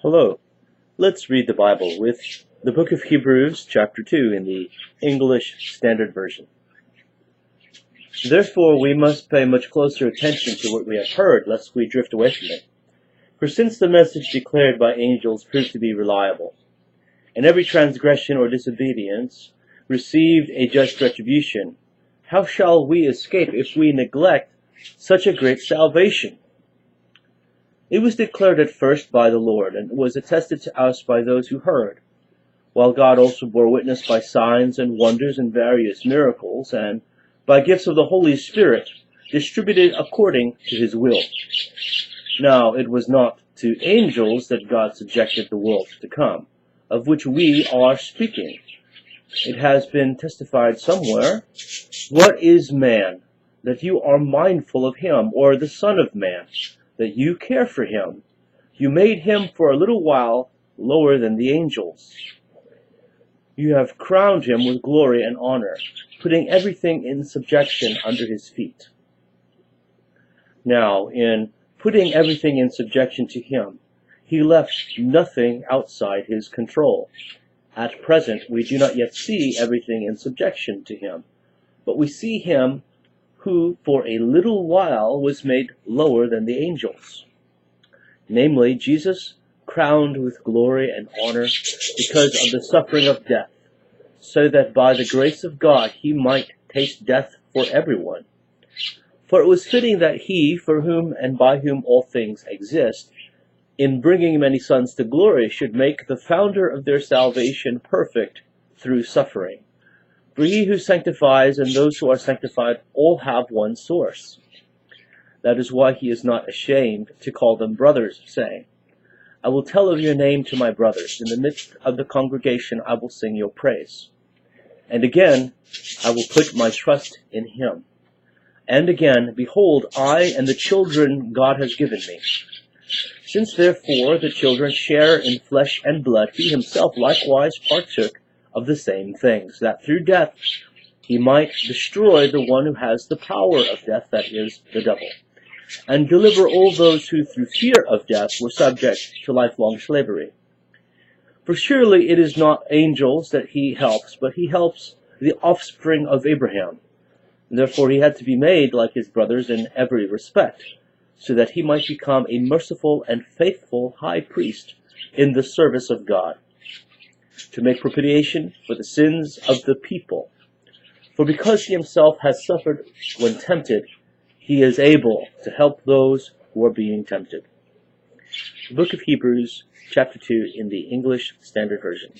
Hello. Let's read the Bible with the book of Hebrews, chapter 2, in the English Standard Version. Therefore, we must pay much closer attention to what we have heard, lest we drift away from it. For since the message declared by angels proved to be reliable, and every transgression or disobedience received a just retribution, how shall we escape if we neglect such a great salvation? It was declared at first by the Lord, and was attested to us by those who heard, while God also bore witness by signs and wonders and various miracles, and by gifts of the Holy Spirit, distributed according to his will. Now it was not to angels that God subjected the world to come, of which we are speaking. It has been testified somewhere, "What is man, that you are mindful of him, or the Son of Man, that you care for him? You made him for a little while lower than the angels. You have crowned him with glory and honor, putting everything in subjection under his feet." Now, in putting everything in subjection to him, he left nothing outside his control. At present, we do not yet see everything in subjection to him, but we see him who for a little while was made lower than the angels, namely Jesus, crowned with glory and honor because of the suffering of death, so that by the grace of God he might taste death for everyone. For it was fitting that he, for whom and by whom all things exist, in bringing many sons to glory, should make the founder of their salvation perfect through suffering. For he who sanctifies and those who are sanctified all have one source. That is why he is not ashamed to call them brothers, saying, "I will tell of your name to my brothers. In the midst of the congregation I will sing your praise." And again, "I will put my trust in him." And again, "Behold, I and the children God has given me." Since therefore the children share in flesh and blood, he himself likewise partook of the same things, that through death he might destroy the one who has the power of death, that is, the devil, and deliver all those who through fear of death were subject to lifelong slavery. For surely it is not angels that he helps, but he helps the offspring of Abraham. Therefore he had to be made like his brothers in every respect, so that he might become a merciful and faithful high priest in the service of God, to make propitiation for the sins of the people. For because he himself has suffered when tempted, he is able to help those who are being tempted. The book of Hebrews, chapter 2, in the English Standard Version.